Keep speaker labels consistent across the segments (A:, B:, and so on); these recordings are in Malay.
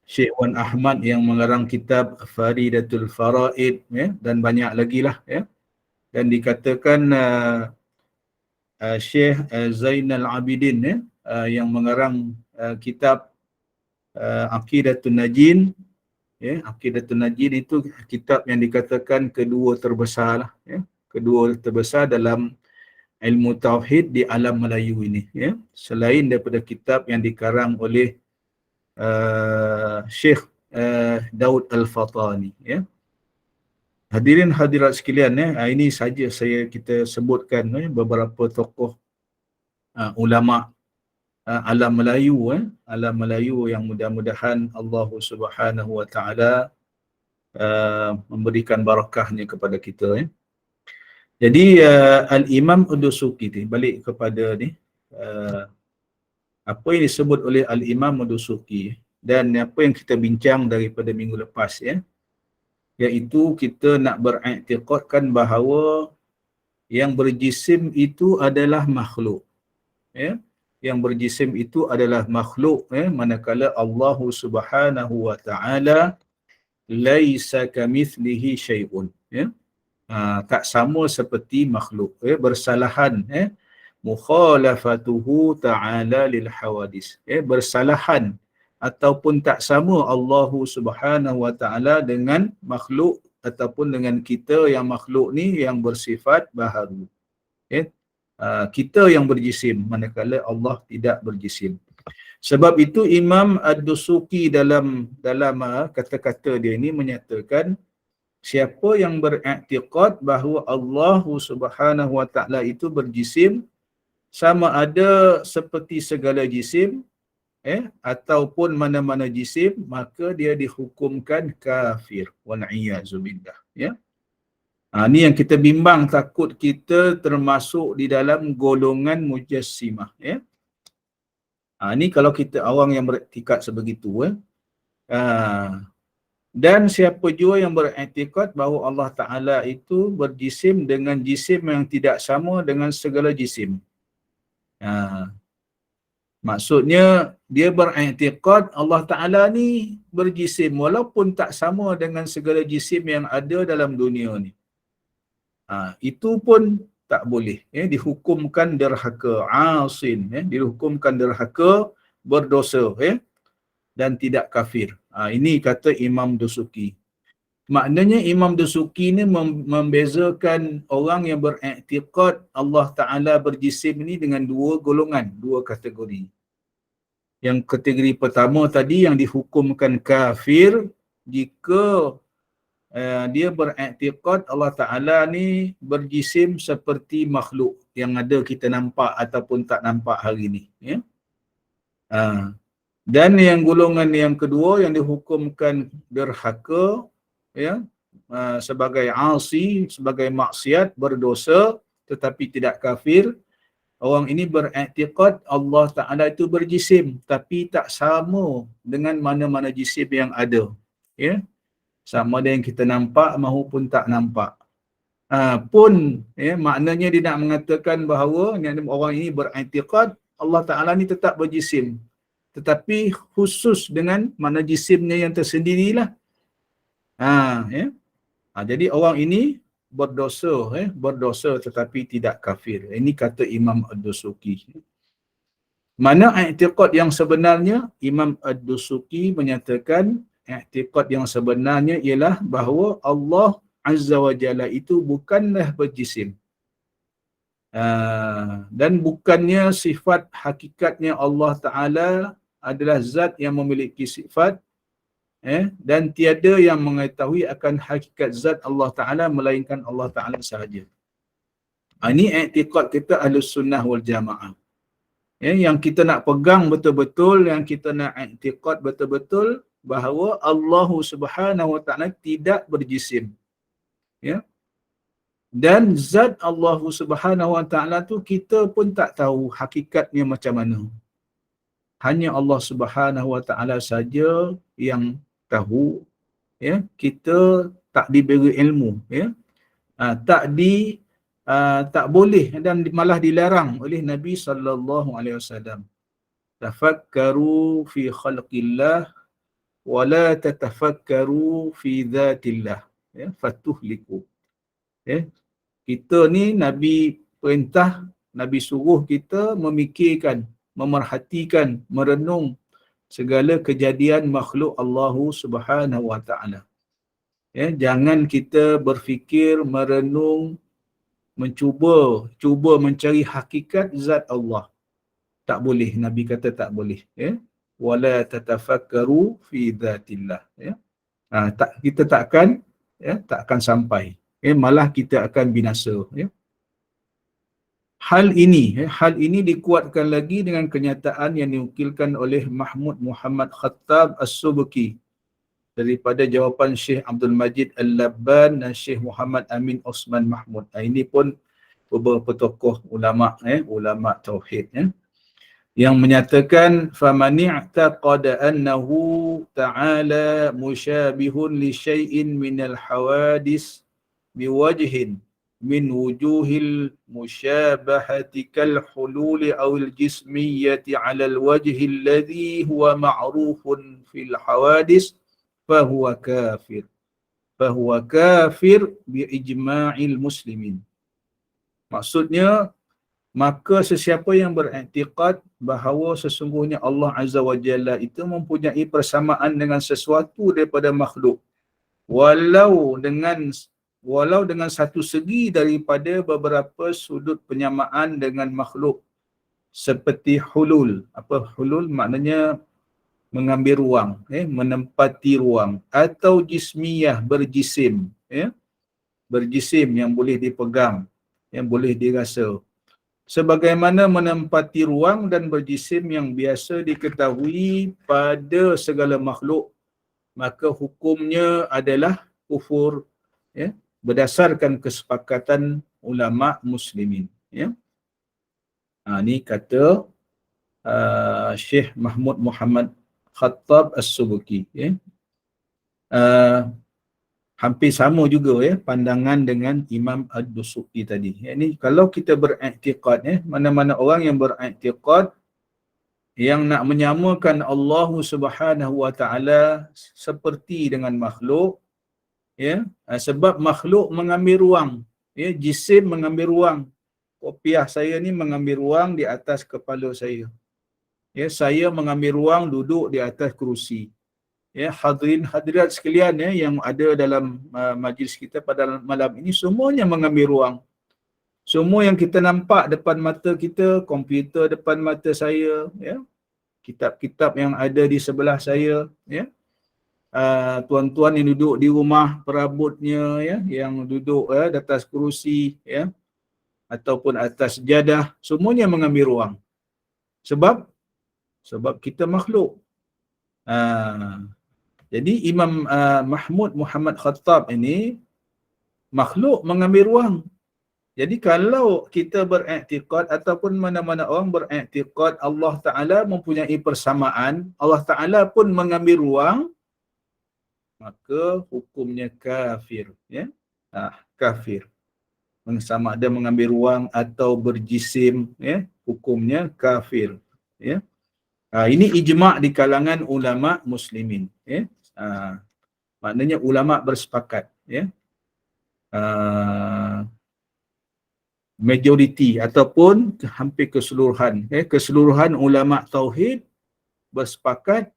A: Syekh Wan Ahmad yang mengarang kitab Faridatul Faraid, ya, dan banyak lagi lah, ya. Dan dikatakan Syekh Zainal Abidin, ya, yang mengarang kitab Aqidatun Najin, ya. Aqidatun Najin itu kitab yang dikatakan kedua terbesar lah, ya. Kedua terbesar dalam ilmu tauhid di alam Melayu ini, ya. Selain daripada kitab yang dikarang oleh Syekh Daud Al-Fatani, ya. Hadirin hadirat sekalian, ya, ini saja kita sebutkan, ya, beberapa tokoh ulama alam Melayu, alam Melayu yang mudah-mudahan Allah Subhanahu wa taala memberikan barakahnya kepada kita, ya. Jadi Al-Imam Ad-Dusuki ni, balik kepada ni, apa yang disebut oleh Al-Imam Ad-Dusuki dan apa yang kita bincang daripada minggu lepas, ya, iaitu kita nak beriktikadkan bahawa yang berjisim itu adalah makhluk, ya. Yang berjisim itu adalah makhluk, ya, manakala Allah Subhanahu wa taala laisa kamitslihi syai'un, ya. Tak sama seperti makhluk, ya, bersalahan, ya. Mukhalafatuhu ta'ala lil hawadis, ya, bersalahan ataupun tak sama Allah Subhanahu wa taala dengan makhluk ataupun dengan kita yang makhluk ni yang bersifat baharu, ya. Kita yang berjisim manakala Allah tidak berjisim. Sebab itu Imam Ad-Dusuki dalam kata-kata dia ini menyatakan siapa yang beriktikad bahawa Allah Subhanahu wa taala itu berjisim, sama ada seperti segala jisim, ataupun mana-mana jisim, maka dia dihukumkan kafir. Wal'iyazubillah, ya. Ni yang kita bimbang, takut kita termasuk di dalam golongan mujassimah, ya. Ni kalau kita orang yang beriktikad sebegitu, dan siapa jua yang beriktikad bahawa Allah Ta'ala itu berjisim dengan jisim yang tidak sama dengan segala jisim. Maksudnya dia beriktikad Allah Ta'ala ni berjisim walaupun tak sama dengan segala jisim yang ada dalam dunia ni. Itu pun tak boleh, ya, dihukumkan derhaka, asin, ya, dihukumkan derhaka, berdosa, ya, dan tidak kafir. Ini kata Imam Dusuki. Maknanya Imam Dusuki ni membezakan orang yang beriktikad Allah Ta'ala berjisim ni dengan dua golongan, dua kategori. Yang kategori pertama tadi yang dihukumkan kafir jika dia beriktikad Allah Ta'ala ni berjisim seperti makhluk yang ada kita nampak ataupun tak nampak hari ni, ya. Dan yang golongan yang kedua yang dihukumkan derhaka, ya, sebagai asi, sebagai maksiat, berdosa tetapi tidak kafir. Orang ini beriktikad Allah Ta'ala itu berjisim tapi tak sama dengan mana-mana jisim yang ada, ya. Sama ada yang kita nampak maupun tak nampak. Pun, ya, maknanya dia nak mengatakan bahawa orang ini beriktikad Allah Ta'ala ni tetap berjisim, tetapi khusus dengan mana jisimnya yang tersendirilah. Ya. Jadi orang ini berdosa, berdosa tetapi tidak kafir. Ini kata Imam Ad-Dusuki. Mana i'tiqad yang sebenarnya? Imam Ad-Dusuki menyatakan i'tiqad yang sebenarnya ialah bahawa Allah Azza wa Jalla itu bukanlah berjisim. Dan bukannya sifat hakikatnya Allah Ta'ala adalah zat yang memiliki sifat, dan tiada yang mengetahui akan hakikat zat Allah Ta'ala melainkan Allah Ta'ala sahaja. Ini i'tiqad kita Ahlus Sunnah wal Jamaah. Yang kita nak pegang betul-betul, yang kita nak i'tiqad betul-betul bahawa Allah Subhanahu wa Ta'ala tidak berjisim, ya. Dan zat Allah Subhanahu wa Ta'ala tu kita pun tak tahu hakikatnya macam mana. Hanya Allah Subhanahu wa Ta'ala saja yang tahu, ya. Kita tak diberi ilmu, ya. Tak boleh dan malah dilarang oleh Nabi sallallahu alaihi wasallam. Tafakkaru fi khalqillah wala tatafakkaru fi dzatillah, ya, fatuhliku. Ya, kita ni Nabi perintah, Nabi suruh kita memikirkan, memerhatikan, merenung segala kejadian makhluk Allah Subhanahu wa taala. Ya, jangan kita berfikir, merenung, cuba mencari hakikat zat Allah. Tak boleh, Nabi kata tak boleh, ya. Wala tatafakkaru fi dzatillah, ya. Kita takkan, ya, takkan sampai. Malah kita akan binasa, ya. Hal ini dikuatkan lagi dengan kenyataan yang dinukilkan oleh Mahmud Muhammad Khattab As-Subki daripada jawapan Syekh Abdul Majid Al-Labban dan Syekh Muhammad Amin Osman Mahmud. Ini pun beberapa tokoh ulama, ulama tauhid, ya, yang menyatakan faman i'taqada annahu ta'ala musyabihun li syai'in minal hawadis biwajhin min wujuhil musyabahati kal hululi awil jismiyati ala al-wajhi alladhi huwa ma'rufun fil hawadis fahuwa kafir bi ijma'il muslimin. Maksudnya, maka sesiapa yang beriktikad bahawa sesungguhnya Allah Azza wa Jalla itu mempunyai persamaan dengan sesuatu daripada makhluk, walau dengan satu segi daripada beberapa sudut penyamaan dengan makhluk, seperti hulul. Apa hulul? Maknanya mengambil ruang, menempati ruang, atau jismiyah, berjisim, berjisim yang boleh dipegang, yang boleh dirasa. Sebagaimana menempati ruang dan berjisim yang biasa diketahui pada segala makhluk, maka hukumnya adalah kufur, ya, berdasarkan kesepakatan ulama muslimin, ya. Ini kata Syekh Mahmud Muhammad Khattab As-Subki, ya. Hampir sama juga, ya, pandangan dengan Imam Ad-Dusuki tadi. Ini kalau kita beriktikad, mana-mana orang yang beriktikad yang nak menyamakan Allah Subhanahu wa taala seperti dengan makhluk, ya, sebab makhluk mengambil ruang, ya, jisim mengambil ruang. Kopiah saya ni mengambil ruang di atas kepala saya. Ya, saya mengambil ruang duduk di atas kerusi. Ya, hadirat sekalian, ya, yang ada dalam majlis kita pada malam ini, semuanya mengambil ruang. Semua yang kita nampak depan mata kita, komputer depan mata saya, ya, kitab-kitab yang ada di sebelah saya, ya, tuan-tuan yang duduk di rumah perabotnya, ya, yang duduk, ya, di atas kerusi, ya, ataupun atas sejadah, semuanya mengambil ruang. Sebab kita makhluk. Jadi Imam Mahmud Muhammad Khattab ini, makhluk mengambil ruang. Jadi kalau kita beriktikad ataupun mana-mana orang beriktikad Allah Ta'ala mempunyai persamaan, Allah Ta'ala pun mengambil ruang, maka hukumnya kafir, ya. Kafir. Sama ada mengambil ruang atau berjisim, ya, hukumnya kafir, ya. Ini ijma' di kalangan ulama muslimin, ya. Maknanya ulama bersepakat, ya. Majoriti ataupun hampir keseluruhan, keseluruhan ulama tauhid bersepakat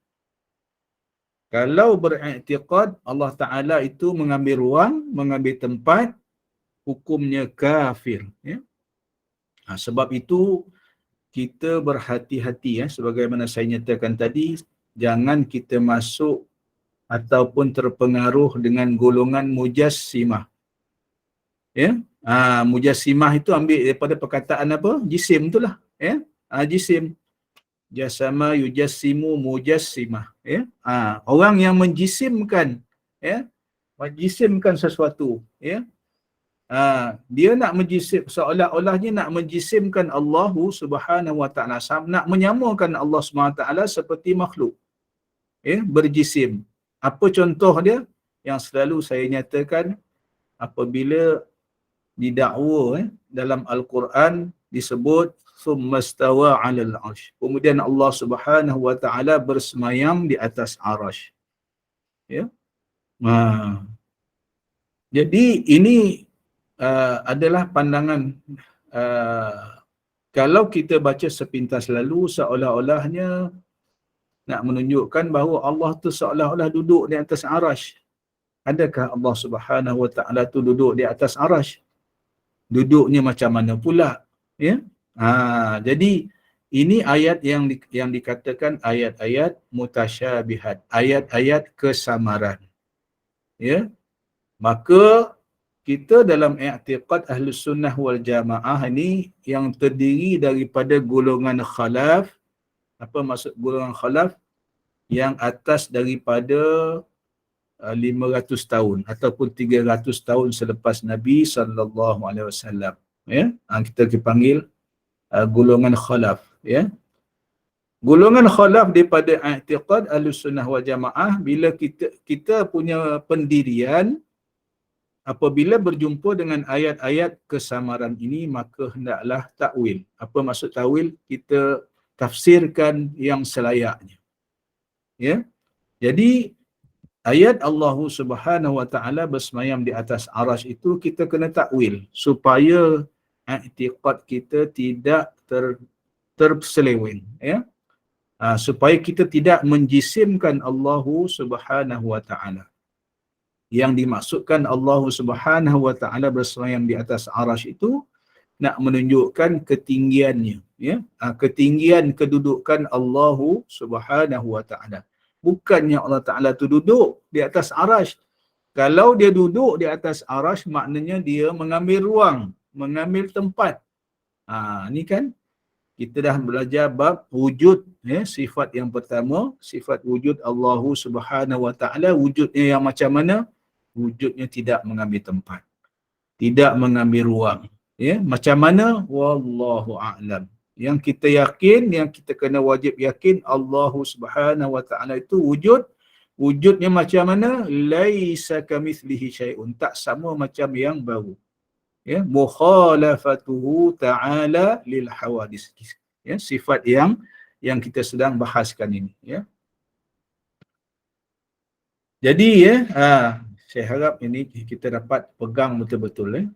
A: kalau beriktikad Allah Ta'ala itu mengambil ruang, mengambil tempat, hukumnya kafir, ya. Sebab itu kita berhati-hati, ya, sebagaimana saya nyatakan tadi, jangan kita masuk ataupun terpengaruh dengan golongan mujassimah, ya. Mujassimah itu ambil daripada perkataan apa? Jisim itulah, ya. Jisim. Jasama yujassimu mujassimah, ya. Orang yang menjisimkan, ya, menjisimkan sesuatu, ya. Dia nak menjisim, seolah-olahnya nak menjisimkan Allah Subhanahu wa taala, nak menyamakan Allah Subhanahu wa taala seperti makhluk, ya, berjisim. Apa contoh dia yang selalu saya nyatakan apabila didakwa, dalam Al-Quran disebut summastawa 'alal 'arsy. Kemudian Allah Subhanahu wa taala bersemayam di atas arasy. Ya. Jadi ini adalah pandangan kalau kita baca sepintas lalu seolah-olahnya nak menunjukkan bahawa Allah tu seolah-olah duduk di atas arash. Adakah Allah Subhanahu Wa Taala tu duduk di atas arash? Duduknya macam mana pula? Ya. Jadi ini ayat yang dikatakan ayat-ayat mutasyabihat, ayat-ayat kesamaran. Ya. Maka kita dalam i'tiqad Ahlus Sunnah wal Jamaah ini yang terdiri daripada golongan khalaf. Apa maksud golongan khalaf? Yang atas daripada 500 tahun ataupun 300 tahun selepas Nabi sallallahu alaihi wasallam, ya. Kita dipanggil golongan khalaf, ya. Golongan khalaf daripada i'tiqad Ahlussunnah wal Jamaah, bila kita punya pendirian apabila berjumpa dengan ayat-ayat kesamaran ini, maka hendaklah takwil. Apa maksud takwil? Kita tafsirkan yang selayaknya. Ya. Jadi ayat Allah Subhanahu Wa Taala bersemayam di atas arash itu kita kena takwil supaya i'tiqad kita tidak terseleweng, ya. Supaya kita tidak menjisimkan Allah Subhanahu Wa Taala. Yang dimaksudkan Allah Subhanahu Wa Taala bersemayam di atas arash itu nak menunjukkan ketinggiannya, ya. Ketinggian kedudukan Allah Subhanahu Wa Taala. Bukannya Allah Taala tu duduk di atas arash. Kalau dia duduk di atas arash, maknanya dia mengambil ruang, mengambil tempat. Ni kan kita dah belajar bab wujud, ya, sifat yang pertama, sifat wujud Allah Subhanahu Wa Taala. Wujudnya yang macam mana? Wujudnya tidak mengambil tempat, tidak mengambil ruang, ya. Macam mana? Wallahu a'lam. Yang kita yakin, yang kita kena wajib yakin, Allah Subhanahu Wa Taala itu wujudnya macam mana? Laisa kamitslihi syai'un, tak sama macam yang baru. Ya, mukhalafatuhu ta'ala lil hawadis. Ya, sifat yang kita sedang bahaskan ini, ya. Jadi, ya, saya harap ini kita dapat pegang betul-betul, ya.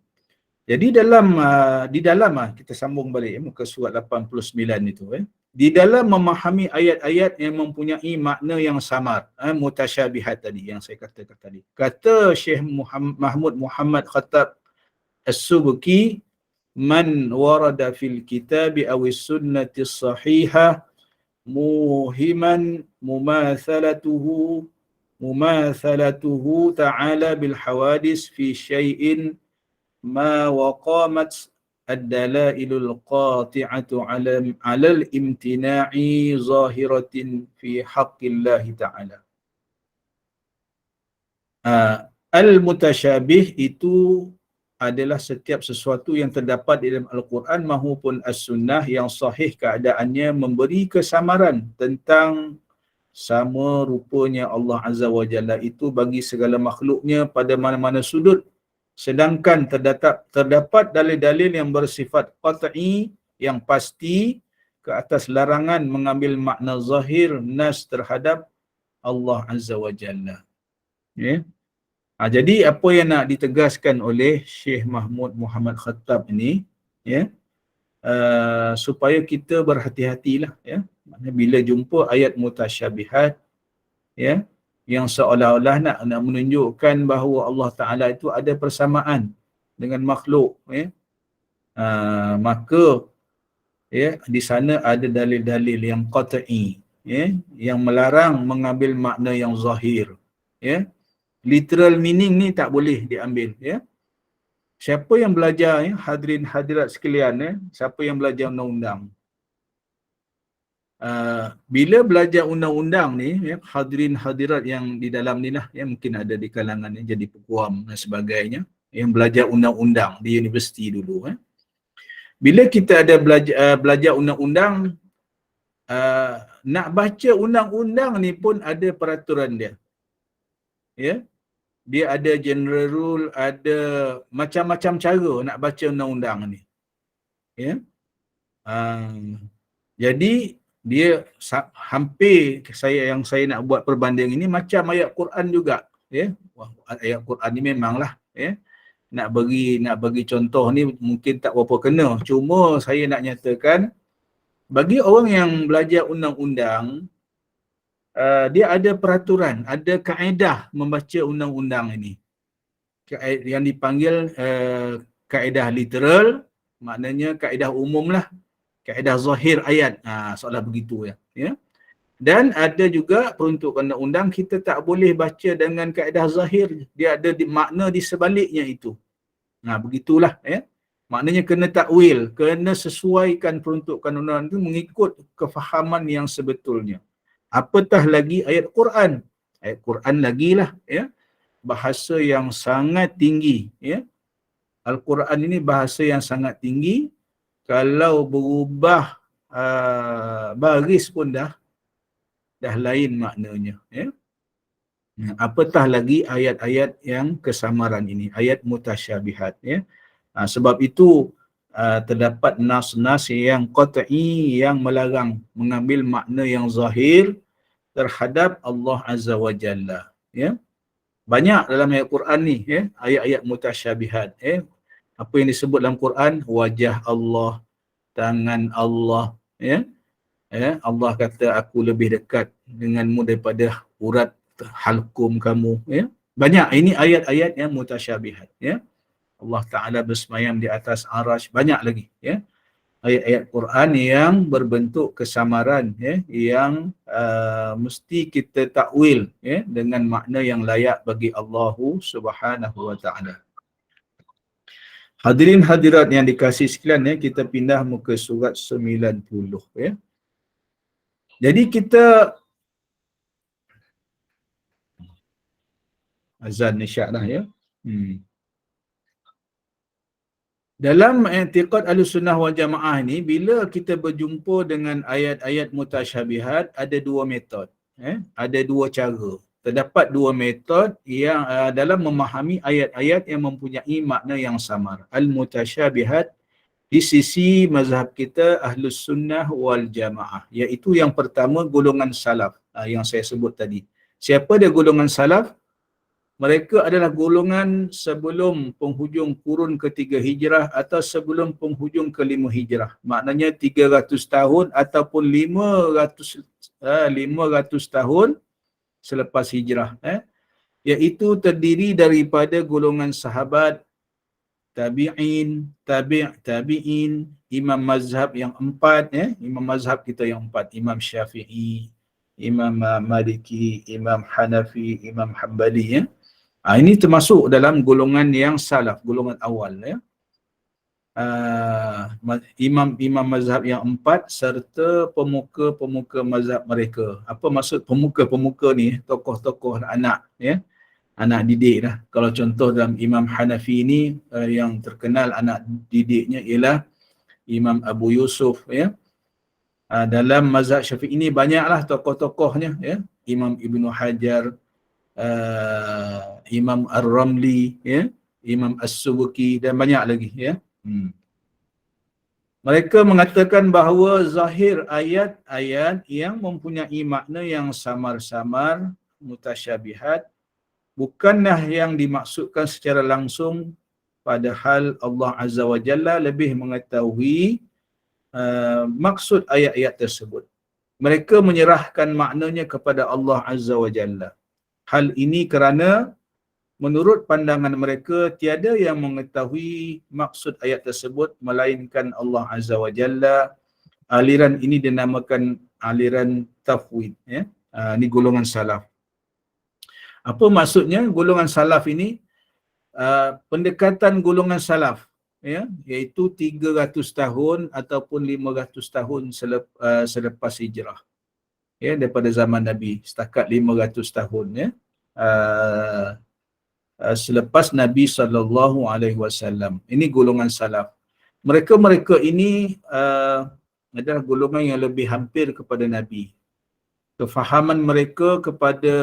A: Jadi di dalam kita sambung balik, muka surat 89 itu, di dalam memahami ayat-ayat yang mempunyai makna yang samar, mutasyabihat tadi yang saya katakan tadi. Kata Syekh Mahmud Muhammad Khattab As-Subki, man warada fil kitabi awis sunnati sahihah muhiman mumathalatuhu ta'ala bil hawadis fi syai'in ma waqamat ad-dalailul qati'atu 'ala al-imtina'i zahiratin fi haqqillahi ta'ala. Al-mutasyabih itu adalah setiap sesuatu yang terdapat di dalam Al-Quran maupun As-Sunnah yang sahih keadaannya memberi kesamaran tentang sama rupanya Allah Azza wa Jalla itu bagi segala makhluknya pada mana-mana sudut. Sedangkan terdapat dalil-dalil yang bersifat qat'i, yang pasti ke atas larangan mengambil makna zahir nas terhadap Allah Azza wa Jalla. Ya. Jadi apa yang nak ditegaskan oleh Syekh Mahmud Muhammad Khattab ini, ya, supaya kita berhati-hatilah, ya. Maksudnya bila jumpa ayat mutasyabihat, ya, yang seolah-olah nak menunjukkan bahawa Allah Taala itu ada persamaan dengan makhluk, ya. Maka, ya, di sana ada dalil-dalil yang qat'i, ya, yang melarang mengambil makna yang zahir, ya. Literal meaning ni tak boleh diambil, ya. Siapa yang belajar, ya, hadirin hadirat sekalian, ya, siapa yang belajar undang-undang, bila belajar undang-undang ni, ya, hadirin hadirat yang di dalam ni lah, ya, mungkin ada di kalangan ni jadi peguam dan sebagainya, yang belajar undang-undang di universiti dulu, ya. Bila kita ada belajar undang-undang, nak baca undang-undang ni pun ada peraturan dia, ya. Dia ada general rule, ada macam-macam cara nak baca undang-undang ni, ya. Jadi dia hampir saya nak buat perbanding ini macam ayat Quran juga, ya. Ayat Quran ni memanglah, ya, nak bagi contoh ni mungkin tak berapa kena, cuma saya nak nyatakan bagi orang yang belajar undang-undang, dia ada peraturan, ada kaedah membaca undang-undang ini, yang dipanggil kaedah literal, maknanya kaedah umum lah, kaedah zahir ayat, seolah begitu ya. Dan ada juga peruntuk undang-undang kita tak boleh baca dengan kaedah zahir, dia ada makna di sebaliknya itu. Begitulah, ya. Maknanya kena takwil, kena sesuaikan peruntukan undang-undang itu mengikut kefahaman yang sebetulnya. Apatah lagi ayat Quran. Ayat Quran lagilah, ya, bahasa yang sangat tinggi, ya. Al-Quran ini bahasa yang sangat tinggi. Kalau berubah baris pun dah lain maknanya, ya. Apatah lagi ayat-ayat yang kesamaran ini, ayat mutasyabihat, ya. Sebab itu terdapat nas-nas yang qat'i yang melarang mengambil makna yang zahir terhadap Allah Azza wa Jalla, ya. Banyak dalam ayat Quran ni, ya, ayat-ayat mutasyabihat, ya. Apa yang disebut dalam Quran, wajah Allah, tangan Allah, ya. Allah kata aku lebih dekat denganmu daripada urat halkum kamu, ya. Banyak ini ayat-ayat yang mutasyabihat, ya. Allah Ta'ala bersemayam di atas arash, banyak lagi, ya, ayat-ayat Quran yang berbentuk kesamaran, ya, yang mesti kita takwil, ya, dengan makna yang layak bagi Allah Subhanahu wa Ta'ala. Hadirin hadirat yang dikasihi sekalian, ya, kita pindah muka surat 90, ya. Jadi kita azan isyak dah, ya. Dalam i'tiqad Ahlussunnah wal Jamaah ni, bila kita berjumpa dengan ayat-ayat mutasyabihat, ada dua metod, ada dua cara. Terdapat dua metod yang dalam memahami ayat-ayat yang mempunyai makna yang samar. Al-mutasyabihat di sisi mazhab kita Ahlussunnah wal Jamaah, iaitu yang pertama golongan salaf, yang saya sebut tadi. Siapa dia golongan salaf? Mereka adalah golongan sebelum penghujung kurun ketiga hijrah atau sebelum penghujung kelima hijrah. Maknanya 300 tahun ataupun 500 tahun selepas hijrah. Iaitu terdiri daripada golongan sahabat, tabi'in, tabi'in, imam mazhab yang empat, imam mazhab kita yang empat, Imam Syafi'i, Imam Maliki, Imam Hanafi, Imam Hanbali, ya. Ini termasuk dalam golongan yang salaf, golongan awal, ya. Imam mazhab yang empat serta pemuka-pemuka mazhab mereka. Apa maksud pemuka-pemuka ni? Tokoh-tokoh anak, ya, anak didik lah. Kalau contoh dalam Imam Hanafi ni, yang terkenal anak didiknya ialah Imam Abu Yusuf, ya. Dalam mazhab Syafi'i ini banyaklah tokoh-tokohnya, ya. Imam Ibnu Hajar, Imam Ar-Ramli, ya, Imam As-Subki dan banyak lagi, ya. Mereka mengatakan bahawa zahir ayat-ayat yang mempunyai makna yang samar-samar, mutasyabihat, bukanlah yang dimaksudkan secara langsung, padahal Allah Azza wa Jalla lebih mengetahui maksud ayat-ayat tersebut. Mereka menyerahkan maknanya kepada Allah Azza wa Jalla. Hal ini kerana menurut pandangan mereka tiada yang mengetahui maksud ayat tersebut melainkan Allah Azza wa Jalla. Aliran ini dinamakan aliran tafwid, ya. Ini golongan salaf. Apa maksudnya golongan salaf ini? Pendekatan golongan salaf, ya, iaitu 300 tahun ataupun 500 tahun selepas hijrah, ya, daripada zaman Nabi setakat 500 tahun, ya, selepas Nabi SAW. Ini golongan salaf. Mereka ini adalah golongan yang lebih hampir kepada Nabi. Kefahaman mereka kepada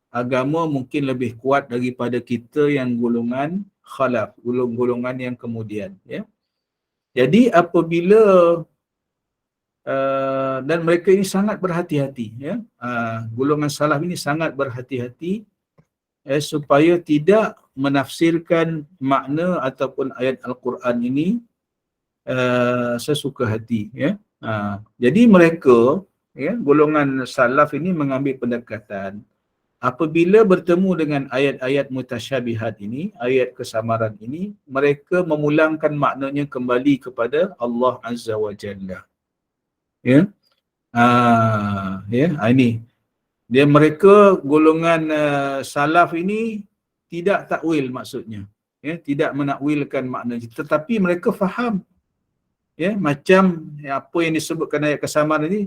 A: agama mungkin lebih kuat daripada kita yang golongan khalaf, golongan yang kemudian, ya. Jadi apabila dan mereka ini sangat berhati-hati, ya. Golongan salaf ini sangat berhati-hati supaya tidak menafsirkan makna ataupun ayat Al-Quran ini sesuka hati, ya. Jadi mereka, ya, golongan salaf ini mengambil pendekatan apabila bertemu dengan ayat-ayat mutasyabihat ini, ayat kesamaran ini, mereka memulangkan maknanya kembali kepada Allah Azza wa Jalla. Ya. Ini dia, mereka golongan salaf ini tidak takwil maksudnya, ya, tidak menakwilkan maknanya, tetapi mereka faham, ya, macam apa yang disebutkan ayat kesamaran ini,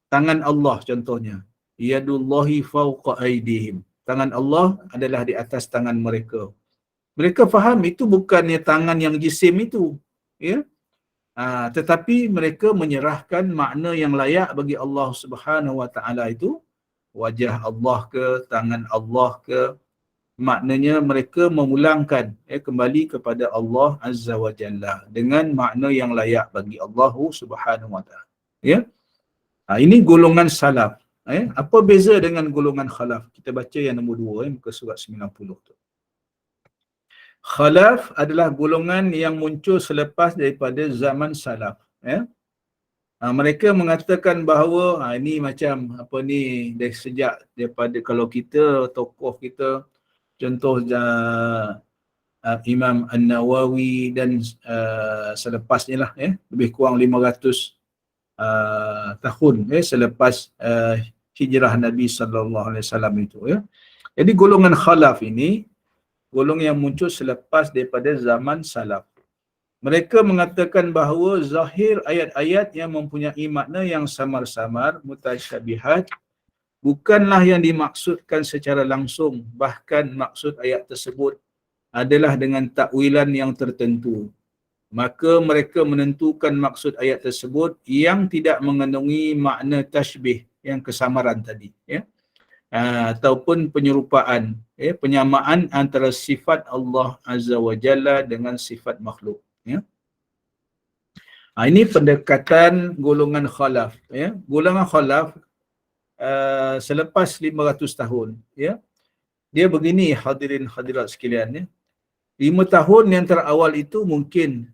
A: tangan Allah contohnya, yadullahi fawqa aydihim, tangan Allah adalah di atas tangan mereka. Mereka faham itu bukannya tangan yang jisim itu, ya. Tetapi mereka menyerahkan makna yang layak bagi Allah Subhanahu wa taala itu, wajah Allah ke, tangan Allah ke, maknanya mereka memulangkan kembali kepada Allah Azza wa Jalla dengan makna yang layak bagi Allah Subhanahu wa taala. Ya. Ini golongan salaf. Apa beza dengan golongan khalaf? Kita baca yang nombor 2, muka surat 90 tu. Khalaf adalah golongan yang muncul selepas daripada zaman salaf. Mereka mengatakan bahawa ini macam apa ni, dari sejak daripada kalau kita tokoh kita, contoh Imam An-Nawawi dan selepasnya lah, lebih kurang 500 tahun selepas hijrah Nabi sallallahu alaihi wasallam itu, ya. Jadi golongan khalaf ini golongan yang muncul selepas daripada zaman salaf. Mereka mengatakan bahawa zahir ayat-ayat yang mempunyai makna yang samar-samar, mutasyabihat, bukanlah yang dimaksudkan secara langsung, bahkan maksud ayat tersebut adalah dengan takwilan yang tertentu. Maka mereka menentukan maksud ayat tersebut yang tidak mengandungi makna tashbih, yang kesamaran tadi, ya. Ataupun penyerupaan, penyamaan antara sifat Allah Azza wa Jalla dengan sifat makhluk, ya. Ini pendekatan golongan khalaf, ya. Golongan khalaf selepas 500 tahun, ya. Dia begini, hadirin hadirat sekalian, ya. 5 tahun yang terawal itu mungkin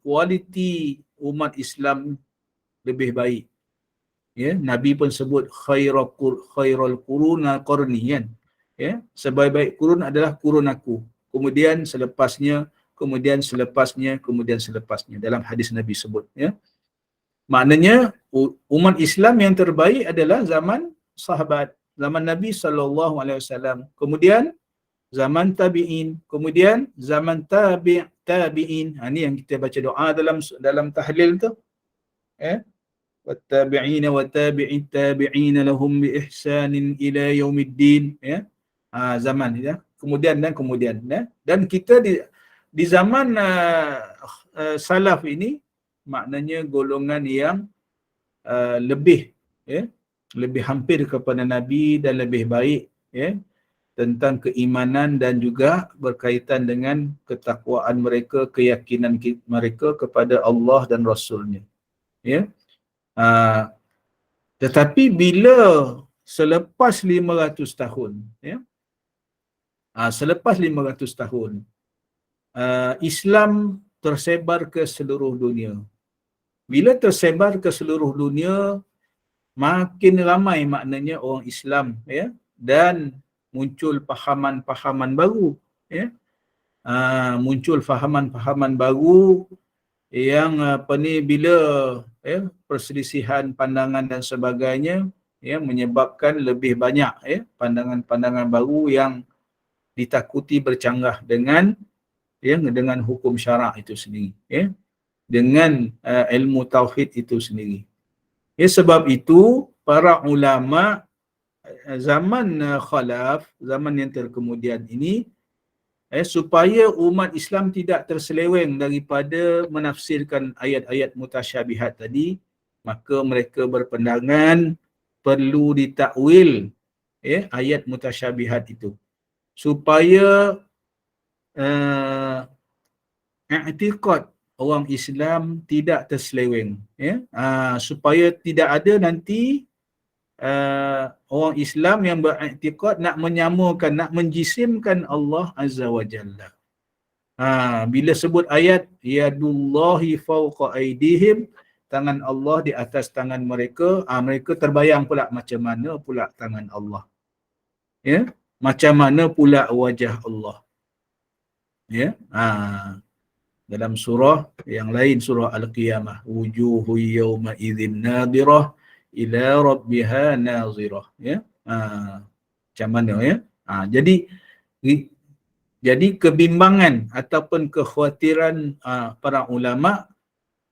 A: kualiti umat Islam lebih baik. Ya, Nabi pun sebut khairul quruna qarni, kan. Ya, sebaik-baik kurun adalah kurun aku. Kemudian selepasnya, kemudian selepasnya, kemudian selepasnya, dalam hadis Nabi sebut, ya. Maknanya umat Islam yang terbaik adalah zaman sahabat, zaman Nabi sallallahu alaihi wasallam. Kemudian zaman tabi'in, kemudian zaman tabi'in. Ini yang kita baca doa dalam tahlil tu, ya. Wattabi'ina wa tabi'in tabi'ina lahum bi ihsanin ila yaumiddin, ya. Zaman, ya. Kemudian, ya. Dan kita di zaman salaf ini maknanya golongan yang lebih, ya, lebih hampir kepada Nabi dan lebih baik, ya, tentang keimanan dan juga berkaitan dengan ketakwaan mereka, keyakinan mereka kepada Allah dan Rasulnya, ya. Tetapi bila selepas 500 tahun, ya, selepas 500 tahun, Islam tersebar ke seluruh dunia. Bila tersebar ke seluruh dunia, makin ramai maknanya orang Islam, ya, dan muncul pahaman-pahaman baru, ya. Muncul fahaman-fahaman baru yang bila, ya, perselisihan pandangan dan sebagainya, ya, menyebabkan lebih banyak, ya, pandangan-pandangan baru yang ditakuti bercanggah dengan, ya, dengan hukum syarak itu sendiri, ya, dengan ilmu tauhid itu sendiri. Ya, sebab itu para ulama zaman khalaf, zaman yang terkemudian ini, supaya umat Islam tidak terseleweng daripada menafsirkan ayat-ayat mutasyabihat tadi, maka mereka berpandangan perlu ditakwil, ya, ayat mutasyabihat itu, supaya i'tiqad orang Islam tidak terseleweng, ya. Supaya tidak ada nanti orang Islam yang beriktikad nak menyamakan, nak menjisimkan Allah Azza wa Jalla. Bila sebut ayat yadullahi fawqa aydihim, tangan Allah di atas tangan mereka, mereka terbayang pula macam mana pula tangan Allah, ya, macam mana pula wajah Allah, ya. Dalam surah yang lain, surah Al-Qiyamah, wujuhu yawma idzin nadirah ila rabbiha nazirah, ya. Macam mana, ya. Jadi kebimbangan ataupun kekhawatiran para ulama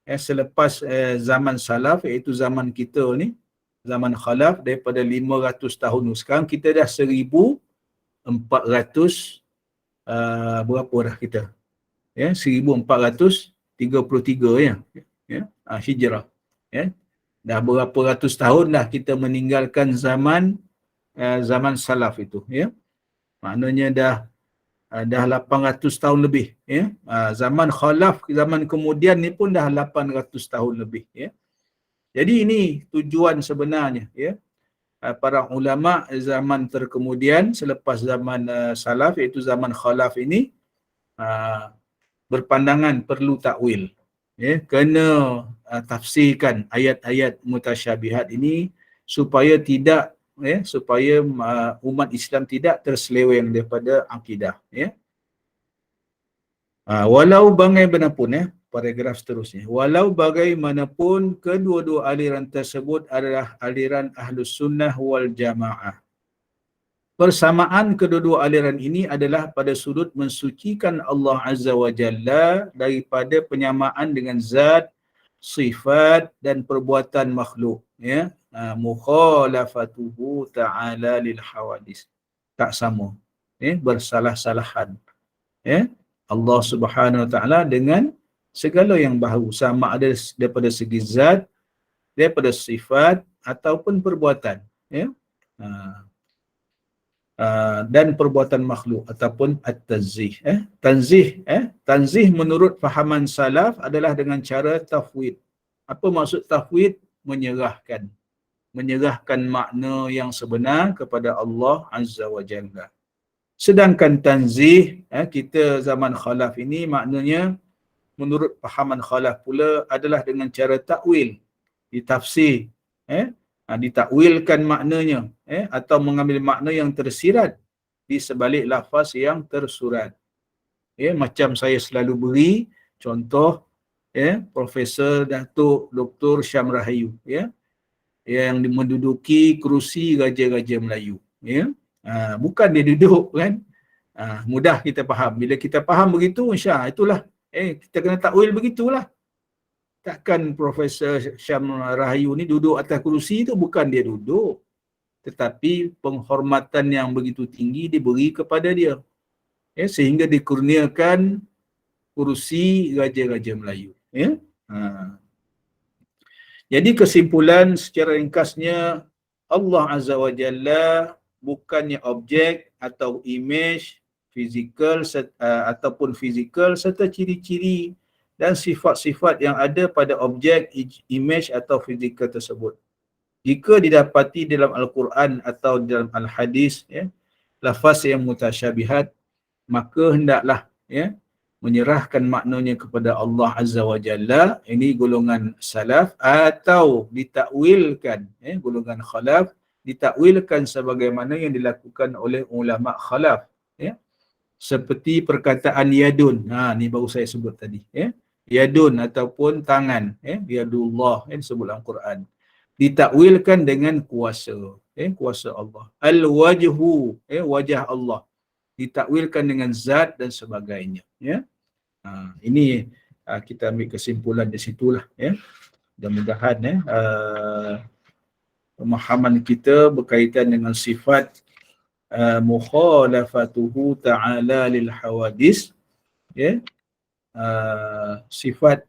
A: selepas zaman salaf, iaitu zaman kita ni, zaman khalaf, daripada 500 tahun sekarang kita dah 1400 berapa dah kita, ya, 1433, ya, hijrah, ya. Dah berapa ratus tahun dah kita meninggalkan zaman salaf itu, ya. Maknanya dah 800 tahun lebih, ya. Zaman khalaf, zaman kemudian ni pun dah 800 tahun lebih, ya. Jadi ini tujuan sebenarnya, ya, para ulama zaman terkemudian selepas zaman salaf, iaitu zaman khalaf ini, berpandangan perlu takwil, ya, kena tafsirkan ayat-ayat mutasyabihat ini supaya tidak, ya, supaya umat Islam tidak terseleweng daripada akidah, ya. Walau bagaimanapun, ya, paragraf seterusnya, walau bagaimanapun kedua-dua aliran tersebut adalah aliran Ahlus Sunnah wal Jamaah. Persamaan kedua-dua aliran ini adalah pada sudut mensucikan Allah Azza wa Jalla daripada penyamaan dengan zat, sifat dan perbuatan makhluk, ya. Mukhalafatuhu ta'ala lil hawadis, tak sama, ya, bersalah-salahan, ya, Allah Subhanahu wa taala dengan segala yang baharu, sama ada daripada segi zat, daripada sifat ataupun perbuatan, ya. Dan perbuatan makhluk ataupun at-tanzih. Tanzih menurut fahaman salaf adalah dengan cara tafwid. Apa maksud tafwid? Menyerahkan makna yang sebenar kepada Allah Azza wa Jalla. Sedangkan tanzih, kita zaman khalaf ini maknanya menurut fahaman khalaf pula adalah dengan cara takwil, ditafsir, ditakwilkan maknanya, atau mengambil makna yang tersirat di sebalik lafaz yang tersurat. Macam saya selalu beri contoh, Profesor Datuk Dr. Syam Rahayu, yang menduduki kerusi Raja-Raja Melayu, bukan dia duduk, kan. Mudah kita faham. Bila kita faham begitu, insya itulah, kita kena takwil begitulah. Takkan Profesor Syam Rahayu ni duduk atas kerusi tu, bukan dia duduk, tetapi penghormatan yang begitu tinggi diberi kepada dia, sehingga dikurniakan kerusi Raja-Raja Melayu, ya. Jadi kesimpulan secara ringkasnya, Allah Azza wa Jalla bukannya objek atau image fizikal ataupun fizikal serta ciri-ciri dan sifat-sifat yang ada pada objek, image atau fizikal tersebut. Jika didapati dalam Al-Quran atau dalam Al-Hadis, lafaz yang mutasyabihat, maka hendaklah, menyerahkan maknanya kepada Allah Azza wa Jalla. Ini golongan salaf, atau ditakwilkan, golongan khalaf, ditakwilkan sebagaimana yang dilakukan oleh ulama khalaf, seperti perkataan yadun, ni baru saya sebut tadi, yadun ataupun tangan, yadullah, disebut dalam Quran, ditakwilkan dengan kuasa, kuasa Allah. Al-wajhu, wajah Allah, ditakwilkan dengan zat dan sebagainya, ini kita ambil kesimpulan di situlah, mudah-mudahan pemahaman kita berkaitan dengan sifat mukhalafatuhu ta'ala lil hawadis, sifat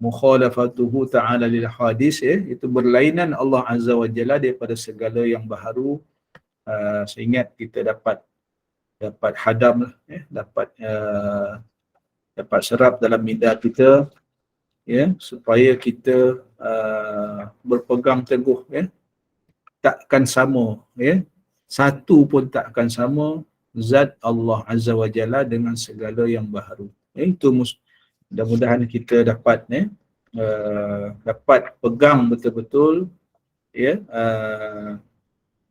A: mukhalafatuhu ta'ala lil hawadis, itu berlainan Allah Azza wa Jalla daripada segala yang baharu. Saya ingat kita dapat hadam, dapat dapat serap dalam minda kita, ya, supaya kita berpegang teguh, ya, takkan sama, ya, satu pun takkan sama zat Allah Azza wa Jalla dengan segala yang baharu. Itu mudah-mudahan kita dapat, ya, dapat pegang betul-betul, ya,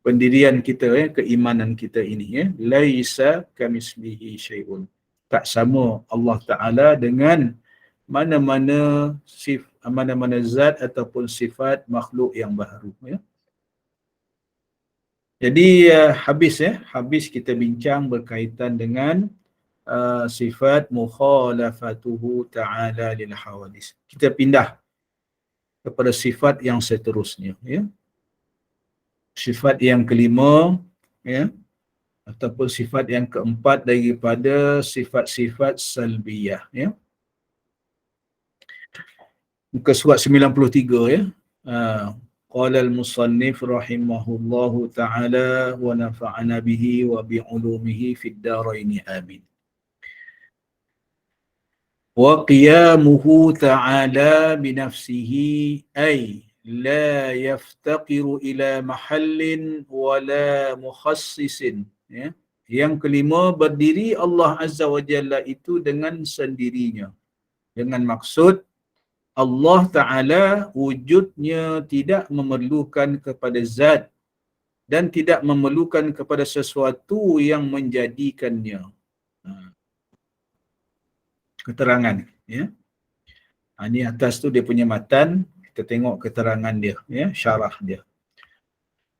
A: pendirian kita, ya, keimanan kita ini, ya, laisa kamislihi syai'un. Tak sama Allah Taala dengan mana-mana zat ataupun sifat makhluk yang baharu, ya. Jadi habis kita bincang berkaitan dengan sifat mukhalafatuhu ta'ala lil hawadis. Kita pindah kepada sifat yang seterusnya, ya. Sifat yang kelima, ya, ataupun sifat yang keempat daripada sifat-sifat salbiyah, ya. Muka surat 93, ya. Qala al-musannif rahimahullahu ta'ala wa nafa'ana bihi wa bi'ulumihi fid daraini amin. Wa qiyamuhu ta'ala binafsihi ay la yaftaqiru ila mahallin wala mukhassisin, ya. Yang kelima, berdiri Allah Azza wa Jalla itu dengan sendirinya, dengan maksud Allah Ta'ala wujudnya tidak memerlukan kepada zat dan tidak memerlukan kepada sesuatu yang menjadikannya. Keterangan, ya. Ini atas tu dia punya matan, kita tengok keterangan dia, ya, syarah dia.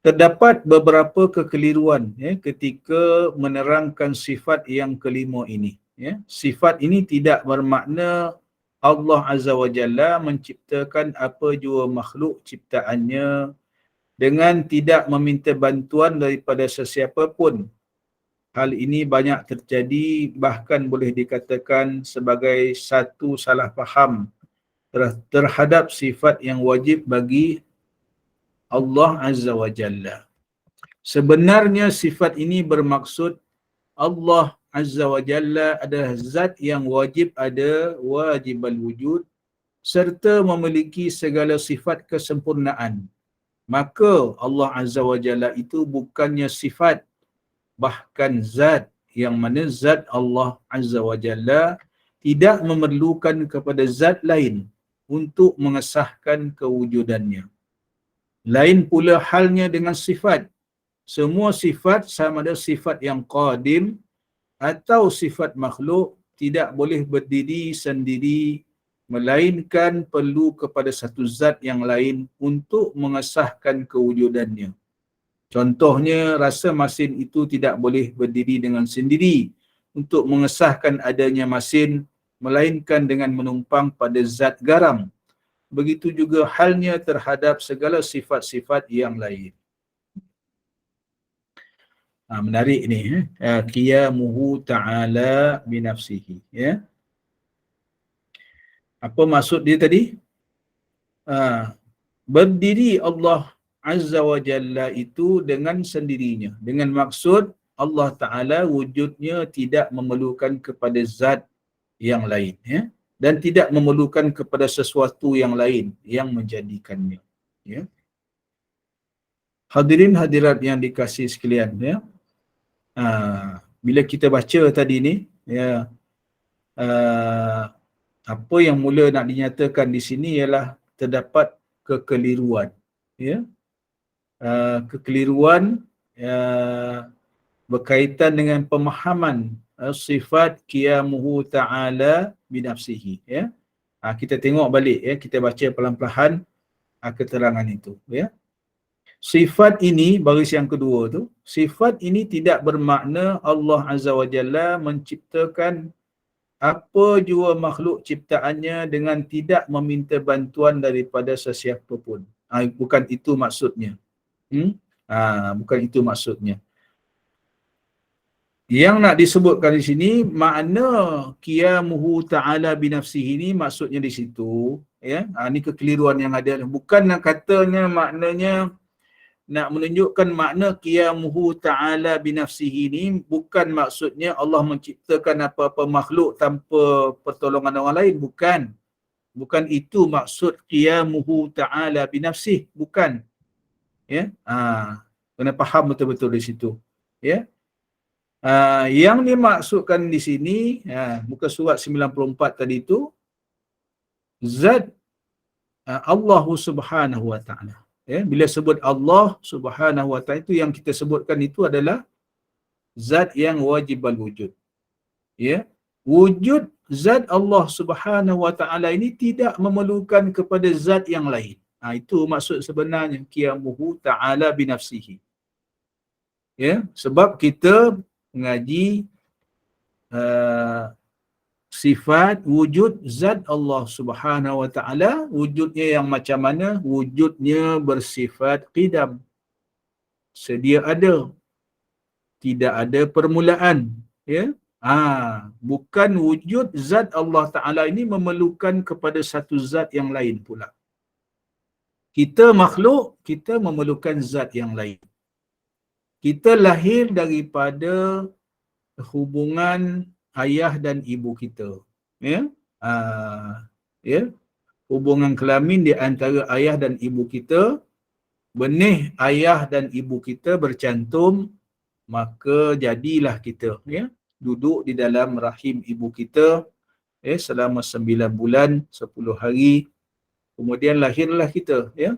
A: Terdapat beberapa kekeliruan, ya, ketika menerangkan sifat yang kelima ini, ya. Sifat ini tidak bermakna Allah Azza wa Jalla menciptakan apa jua makhluk ciptaannya dengan tidak meminta bantuan daripada sesiapa pun. Hal ini banyak terjadi, bahkan boleh dikatakan sebagai satu salah faham terhadap sifat yang wajib bagi Allah Azza wa Jalla. Sebenarnya sifat ini bermaksud Allah Azza wa Jalla adalah zat yang wajib ada, wajibal wujud, serta memiliki segala sifat kesempurnaan. Maka Allah Azza wa Jalla itu bukannya sifat, bahkan zat, yang mana zat Allah Azza wa Jalla tidak memerlukan kepada zat lain untuk mengesahkan kewujudannya. Lain pula halnya dengan sifat. Semua sifat, sama ada sifat yang qadim atau sifat makhluk, tidak boleh berdiri sendiri, melainkan perlu kepada satu zat yang lain untuk mengesahkan kewujudannya. Contohnya, rasa masin itu tidak boleh berdiri dengan sendiri untuk mengesahkan adanya masin, melainkan dengan menumpang pada zat garam. Begitu juga halnya terhadap segala sifat-sifat yang lain. Menarik ni, qiyamuhu ta'ala binafsihi, ya. Apa maksud dia tadi? Berdiri Allah Azza wa Jalla itu dengan sendirinya, dengan maksud Allah Ta'ala wujudnya tidak memerlukan kepada zat yang lain, ya, dan tidak memerlukan kepada sesuatu yang lain yang menjadikannya, ya. Hadirin hadirat yang dikasihi sekalian, ya. Bila kita baca tadi ni, ya, apa yang mula nak dinyatakan di sini ialah terdapat kekeliruan, ya. Kekeliruan berkaitan dengan pemahaman sifat qiyamuhu ta'ala binafsihi, ya. Kita tengok balik, ya, kita baca pelan-pelan keterangan itu, ya. Sifat ini, baris yang kedua tu, sifat ini tidak bermakna Allah Azza wa Jalla menciptakan apa jua makhluk ciptaannya dengan tidak meminta bantuan daripada sesiapa pun. Bukan itu maksudnya. Bukan itu maksudnya. Yang nak disebutkan di sini, makna qiyamuhu ta'ala binafsihi ini maksudnya di situ, ya. Ini kekeliruan yang ada. Bukan nak katanya maknanya nak menunjukkan makna qiyamuhu ta'ala binafsihi ni bukan maksudnya Allah menciptakan apa-apa makhluk tanpa pertolongan orang lain, bukan. Bukan itu maksud qiyamuhu ta'ala binafsihi, bukan. Ya, kena faham betul-betul di situ. Ya. Yang dimaksudkan di sini, muka surat 94 tadi itu, zat Allah Subhanahu wa ta'ala. Ya, bila sebut Allah Subhanahu wa ta'ala, itu yang kita sebutkan itu adalah zat yang wajib al-wujud. Ya, wujud zat Allah Subhanahu wa ta'ala ini tidak memerlukan kepada zat yang lain. Itu maksud sebenarnya qiyamuhu ta'ala binafsihi. Ya, sebab kita mengaji sifat wujud zat Allah Subhanahu wa ta'ala, wujudnya yang macam mana? Wujudnya bersifat qidam, sedia ada, tidak ada permulaan. Ya, bukan wujud zat Allah Ta'ala ini memerlukan kepada satu zat yang lain pula. Kita makhluk, kita memerlukan zat yang lain. Kita lahir daripada hubungan ayah dan ibu kita. Ya, ya, hubungan kelamin di antara ayah dan ibu kita. Benih ayah dan ibu kita bercantum, maka jadilah kita, ya, duduk di dalam rahim ibu kita selama 9 bulan 10 hari, kemudian lahirlah kita. Ya,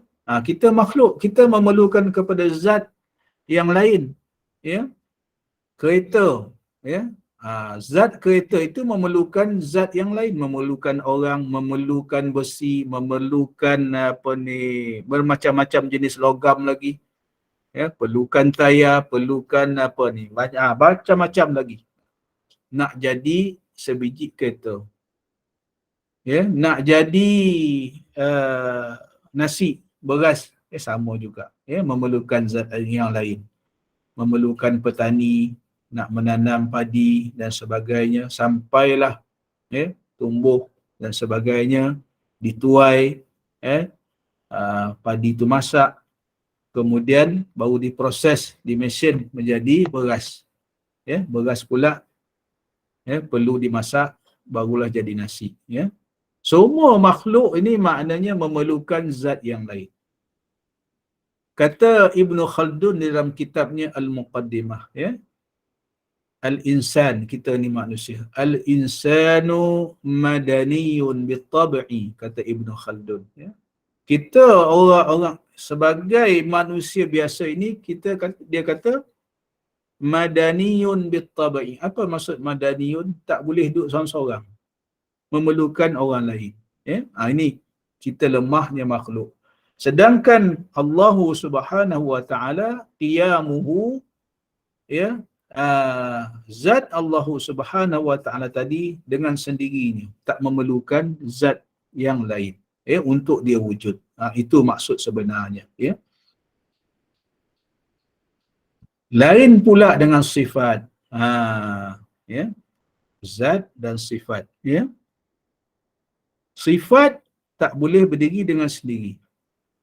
A: kita makhluk, kita memerlukan kepada zat yang lain. Ya, kereta, ya, zat kereta itu memerlukan zat yang lain, memerlukan orang, memerlukan besi, memerlukan bermacam-macam jenis logam lagi. Ya, perlukan tayar, perlukan macam-macam lagi. Nak jadi sebiji kereta. Ya, nak jadi nasi, beras, sama juga. Ya, memerlukan zat yang lain. Memerlukan petani nak menanam padi dan sebagainya, sampailah tumbuh dan sebagainya, dituai, padi itu masak, kemudian baru diproses di mesin menjadi beras. Ya, beras pula perlu dimasak, barulah jadi nasi. Ya, semua makhluk ini maknanya memerlukan zat yang lain. Kata Ibnu Khaldun dalam kitabnya Al-Muqaddimah, ya, al-insan, kita ni manusia, al-insanu madaniyun bitab'i, kata Ibnu Khaldun. Ya, kita orang-orang sebagai manusia biasa ini, dia kata madaniyun bitab'i. Apa maksud madaniyun? Tak boleh duduk seorang-seorang, memerlukan orang lain. Ya, ini kita lemahnya makhluk. Sedangkan Allah Subhanahu wa ta'ala qiyamuhu, ya, zat Allah Subhanahu wa ta'ala tadi dengan sendirinya, tak memerlukan zat yang lain untuk dia wujud. Itu maksud sebenarnya. Ya, lain pula dengan sifat. Ya, zat dan sifat. Ya, sifat tak boleh berdiri dengan sendiri,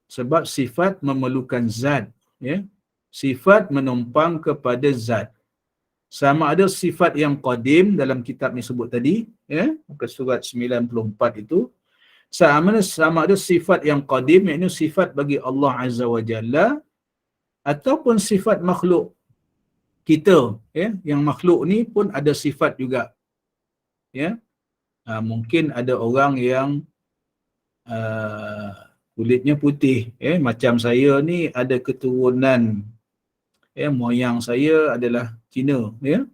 A: sebab sifat memerlukan zat. Ya, sifat menumpang kepada zat. Sama ada sifat yang qadim dalam kitab ni sebut tadi, ya, muka surat 94 itu, sama ada sifat yang qadim, iaitu sifat bagi Allah Azza wa Jalla, ataupun sifat makhluk kita. Ya, yang makhluk ni pun ada sifat juga. Ya, mungkin ada orang yang kulitnya putih, macam saya ni ada keturunan, moyang saya adalah Cina. Ya,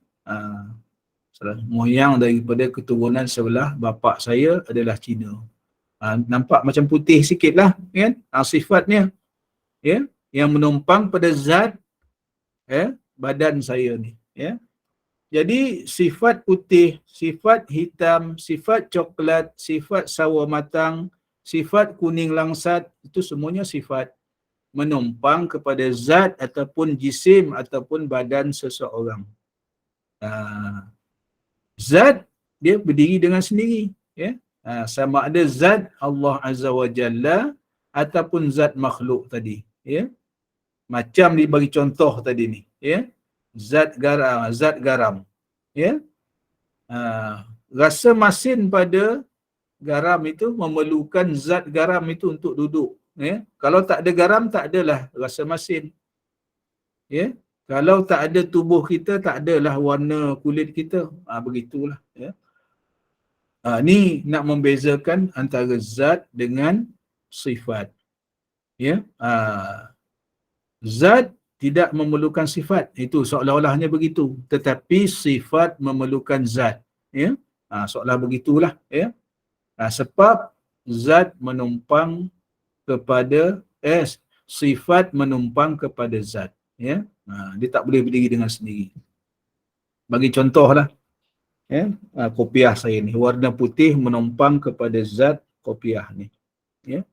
A: moyang daripada keturunan sebelah bapa saya adalah Cina. Nampak macam putih sikit lah, kan? Sifatnya, ya, yang menumpang pada zat badan saya ni. Ya, jadi sifat putih, sifat hitam, sifat coklat, sifat sawo matang, sifat kuning langsat, itu semuanya sifat menumpang kepada zat ataupun jisim ataupun badan seseorang. Zat dia berdiri dengan sendiri. Ya, sama ada zat Allah Azza wa Jalla ataupun zat makhluk tadi. Ya, Macam dibagi contoh tadi ni, ya. Zat garam, ya. Rasa masin pada garam itu memerlukan zat garam itu untuk duduk, ya. Kalau tak ada garam, tak adalah rasa masin, ya. Kalau tak ada tubuh kita, tak adalah warna kulit kita. Begitulah, ya. Ni nak membezakan antara zat dengan sifat, ya. Zat tidak memerlukan sifat, itu seolah-olahnya begitu, tetapi sifat memerlukan zat, ya. Seolah begitulah, ya. Sebab zat menumpang kepada sifat menumpang kepada zat, ya. Dia tak boleh berdiri dengan sendiri. Bagi contohlah, ya, kopiah saya ni warna putih menumpang kepada zat kopiah ni, ya.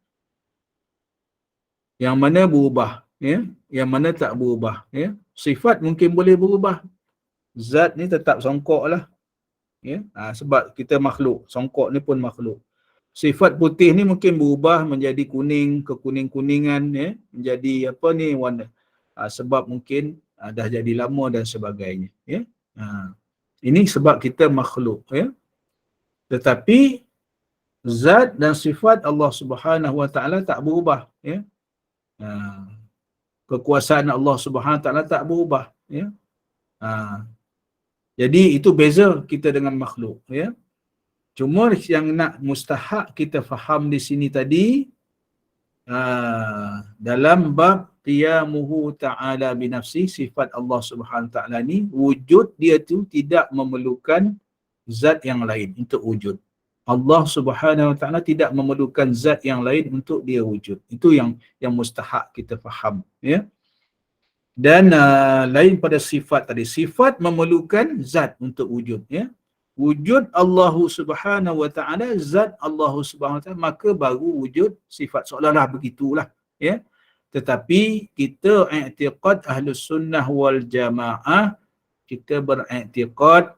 A: Yang mana berubah, ya, yang mana tak berubah, ya. Sifat mungkin boleh berubah, zat ni tetap songkok lah, ya. Sebab kita makhluk, songkok ni pun makhluk. Sifat putih ni mungkin berubah menjadi kuning, kekuning-kuningan, ya, menjadi apa ni warna, sebab mungkin dah jadi lama dan sebagainya, ya. Ini sebab kita makhluk, ya. Tetapi zat dan sifat Allah Subhanahu Wa Taala tak berubah, ya. Kekuasaan Allah Subhanahu Wa Taala tak berubah, ya. Jadi itu beza kita dengan makhluk, ya. Cuma yang nak mustahak kita faham di sini tadi, dalam bab qiyamuhu ta'ala binafsi, sifat Allah Subhanahu Wa Taala ni, wujud dia tu tidak memerlukan zat yang lain untuk wujud. Allah Subhanahu Wa Taala tidak memerlukan zat yang lain untuk dia wujud. Itu yang mustahak kita faham, ya. Dan lain pada sifat tadi. Sifat memerlukan zat untuk wujud, ya. Wujud Allah Subhanahu Wa Taala, zat Allah Subhanahu Wa Taala, maka baru wujud sifat. Seolah-olah begitulah, ya. Tetapi kita i'tiqad Ahlus Sunnah wal Jamaah, kita beriktikad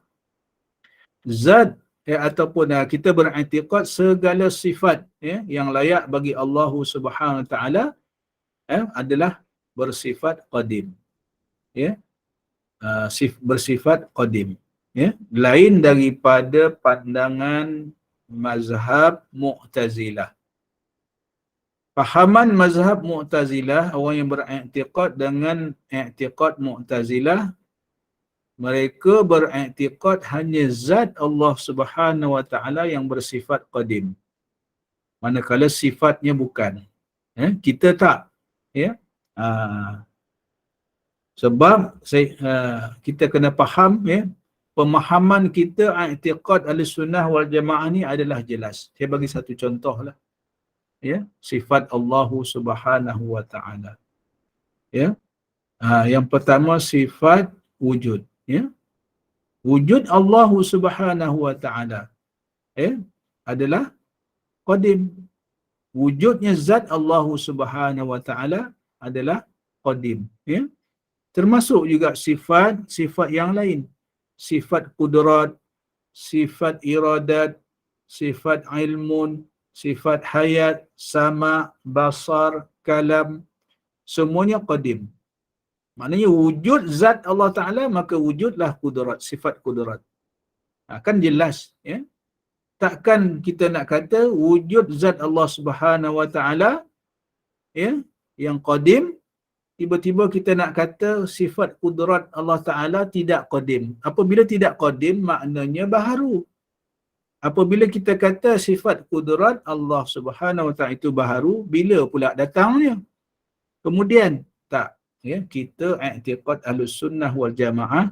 A: zat, ataupun kita beriktikad segala sifat, ya, yang layak bagi Allah Subhanahu Wa Taala, adalah bersifat qadim, ya. Bersifat qadim, ya. Lain daripada pandangan mazhab Mu'tazilah. Fahaman mazhab Mu'tazilah, orang yang beriktikad dengan iktikad Mu'tazilah, mereka beriktikad hanya zat Allah Subhanahu Wa Taala yang bersifat qadim, manakala sifatnya bukan, ya. Kita tak, ya. Sebab kita kena faham, ya, pemahaman kita i'tiqad Ahlussunnah wal Jamaah ni adalah jelas. Saya bagi satu contoh lah, ya, sifat Allah Subhanahu Wa Taala, ya. Yang pertama sifat wujud, ya. Wujud Allah Subhanahu Wa Taala, adalah qadim. Wujudnya zat Allah Subhanahu Wa Taala adalah qadim, ya. Termasuk juga sifat yang lain, sifat qudrat, sifat iradat, sifat ilmun, sifat hayat, sama, basar, kalam, semuanya qadim. Maknanya wujud zat Allah Ta'ala, maka wujudlah qudrat, sifat qudrat. Kan jelas, ya. Takkan kita nak kata wujud zat Allah Subhanahu Wa Ta'ala, ya, yang qadim, tiba-tiba kita nak kata sifat qudrat Allah Ta'ala tidak qadim. Apabila tidak qadim, maknanya baharu. Apabila kita kata sifat qudrat Allah Subhanahu Wa Ta'ala itu baharu, bila pula datangnya? Kemudian, tak. Ya, kita i'tiqad Ahlussunnah wal Jamaah,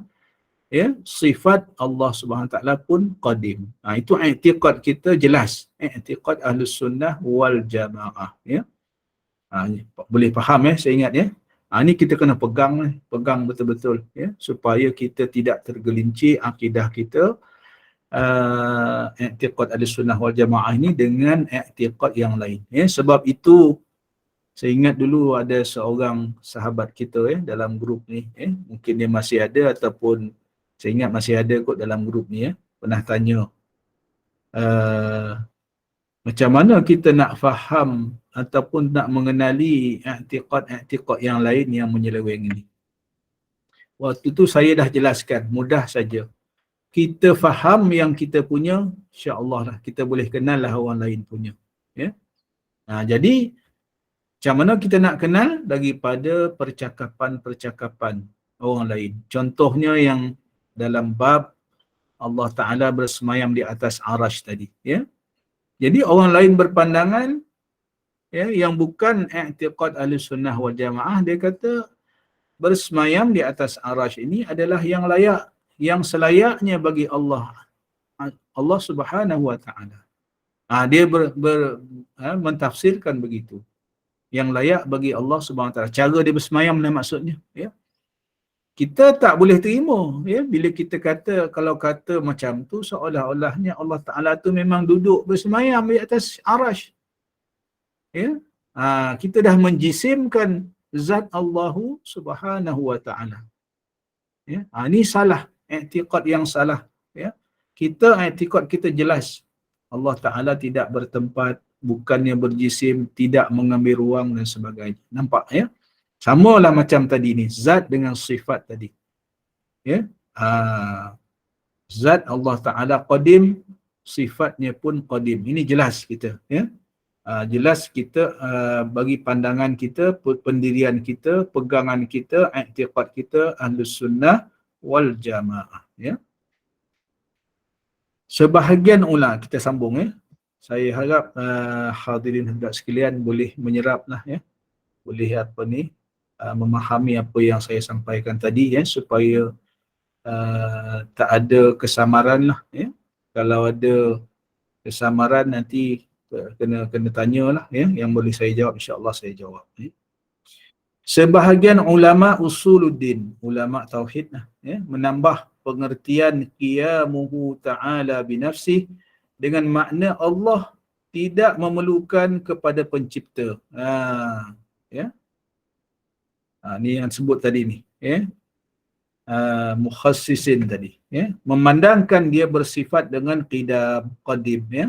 A: ya, sifat Allah Subhanahu Wa Ta'ala pun qadim. Itu i'tiqad kita jelas. I'tiqad Ahlussunnah wal Jamaah, ya. Boleh faham, ya, saya ingat, ya. Ini kita kena pegang betul-betul, ya, supaya kita tidak tergelincir akidah kita, i'tiqad Ahlussunnah wal Jamaah ini dengan i'tiqad yang lain, ya. Sebab itu saya ingat dulu ada seorang sahabat kita, dalam grup ni, mungkin dia masih ada ataupun saya ingat masih ada kot dalam grup ni, pernah tanya, Macam mana kita nak faham ataupun nak mengenali i'tiqad-i'tiqad yang lain yang menyeleweng ini? Waktu tu saya dah jelaskan, mudah saja. Kita faham yang kita punya, insya-Allah lah kita boleh kenal lah orang lain punya. Ya. Jadi macam mana kita nak kenal? Daripada percakapan-percakapan orang lain. Contohnya yang dalam bab Allah Ta'ala bersemayam di atas arash tadi. Ya. Jadi orang lain berpandangan ya, yang bukan i'tiqad Ahlussunnah wal Jamaah, dia kata bersemayam di atas arash ini adalah yang layak, yang selayaknya bagi Allah Subhanahu wa Ta'ala. Dia mentafsirkan begitu. Yang layak bagi Allah Subhanahu wa Ta'ala. Cara dia bersemayam lah maksudnya. Ya. Kita tak boleh terima. Ya. Bila kita kata, kalau kata macam tu, seolah-olahnya Allah Ta'ala tu memang duduk bersemayam di atas arash. Ya. Kita dah menjisimkan zat Allahu Subhanahu wa Ta'ala. Ya. Ini salah. I'tiqad yang salah. Ya. I'tiqad kita jelas. Allah Ta'ala tidak bertempat, bukannya berjisim, tidak mengambil ruang dan sebagainya. Nampak ya? Samalah macam tadi ni, zat dengan sifat tadi. Ya? Zat Allah Ta'ala qadim, sifatnya pun qadim. Ini jelas kita. Ya? Jelas kita bagi pandangan kita, pendirian kita, pegangan kita, i'tiqad kita, Ahlus Sunnah wal Jamaah. Ya? Sebahagian ulama, kita sambung ya. Saya harap hadirin hendak sekalian boleh menyeraplah ya. Boleh memahami apa yang saya sampaikan tadi ya, supaya tak ada kesamaran lah ya. Kalau ada kesamaran nanti kena tanyalah ya, yang boleh saya jawab insya-Allah saya jawab ya. Sebahagian ulama usuluddin, ulama tauhid lah ya, menambah pengertian qiyamuhu ta'ala binafsih dengan makna Allah tidak memerlukan kepada pencipta. Ya. Ni yang sebut tadi ni, ya. Mukhassisin tadi, ya. Memandangkan dia bersifat dengan qidam, qadim, ya.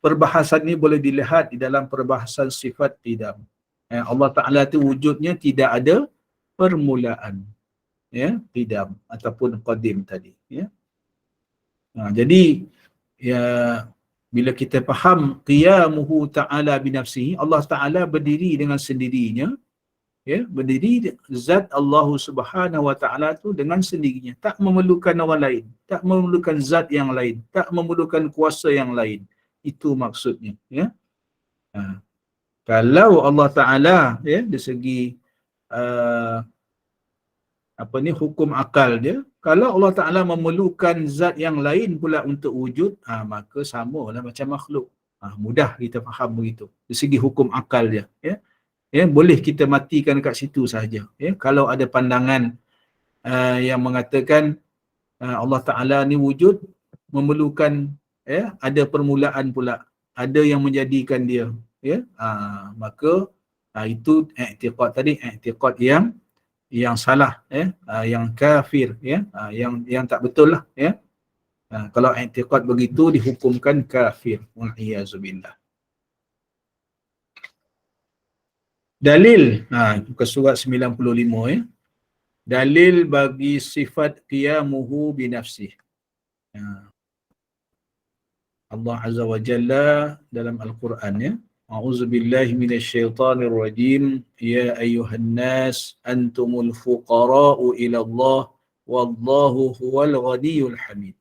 A: Perbahasan ni boleh dilihat di dalam perbahasan sifat qidam. Allah Ta'ala tu wujudnya tidak ada permulaan. Ya, qidam ataupun qadim tadi, ya. Jadi ya, bila kita faham qiyamuhu ta'ala binafsihi, Allah Ta'ala berdiri dengan sendirinya, ya, berdiri zat Allah Subhanahu wa Ta'ala tu dengan sendirinya, tak memerlukan orang lain, tak memerlukan zat yang lain, tak memerlukan kuasa yang lain. Itu maksudnya, ya. Kalau Allah Ta'ala ya, dari segi hukum akal dia, kalau Allah Ta'ala memerlukan zat yang lain pula untuk wujud, maka samalah macam makhluk. Mudah kita faham begitu. Dari segi hukum akal dia. Ya. Ya, boleh kita matikan kat situ saja. Ya. Kalau ada pandangan yang mengatakan Allah Ta'ala ni wujud, memerlukan ada permulaan pula. Ada yang menjadikan dia. Ya. Maka itu i'tiqad tadi, i'tiqad yang salah, yang kafir, ya, yang tak betul lah, ya. Kalau i'tiqad begitu dihukumkan kafir. Wal-iyazubillah. Dalil, ke surat 95 ya. Dalil bagi sifat qiyamuhu binafsih. Allah Azza wa Jalla dalam Al-Quran ya. A'udzubillahi minasyaitonirrajim. Ya ayyuhan nas antumul fuqara'u ila Allah wallahu huwal ghaniyyul hamid.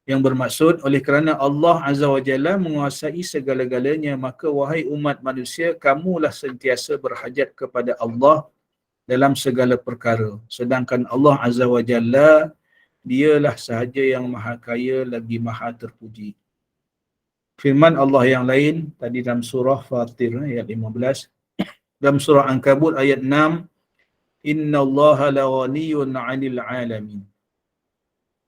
A: Yang bermaksud, oleh kerana Allah Azza wa Jalla menguasai segala-galanya, maka wahai umat manusia, kamulah sentiasa berhajat kepada Allah dalam segala perkara. Sedangkan Allah Azza wa Jalla, dialah sahaja yang maha kaya lagi maha terpuji. Firman Allah yang lain tadi dalam surah Fatir ayat 15, dalam surah Ankabut ayat 6, innallaha laghaniyun 'anil 'alamin.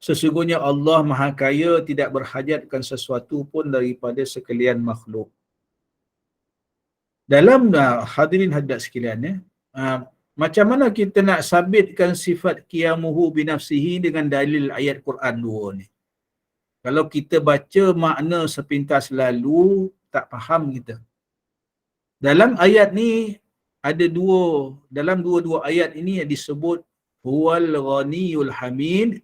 A: Sesungguhnya Allah maha kaya, tidak berhajatkan sesuatu pun daripada sekalian makhluk. Dalam hadirin hadirat sekalian ya, macam mana kita nak sabitkan sifat qiyamuhu binafsihi dengan dalil ayat Quran dua ni? Kalau kita baca makna sepintas lalu, tak faham kita. Dalam ayat ni ada dalam dua-dua ayat ini yang disebut huwal ghaniyul hamid,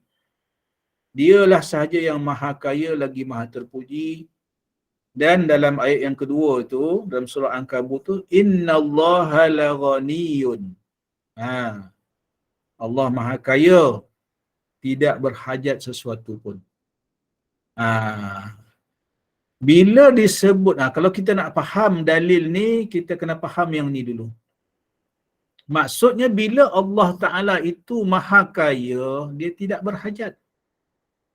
A: dialah sahaja yang maha kaya lagi maha terpuji. Dan dalam ayat yang kedua tu, dalam surah Ankabut tu, innallaha la ghaniyun. Allah maha kaya, tidak berhajat sesuatu pun. Bila disebut, kalau kita nak faham dalil ni, kita kena faham yang ni dulu. Maksudnya bila Allah Ta'ala itu maha kaya, dia tidak berhajat.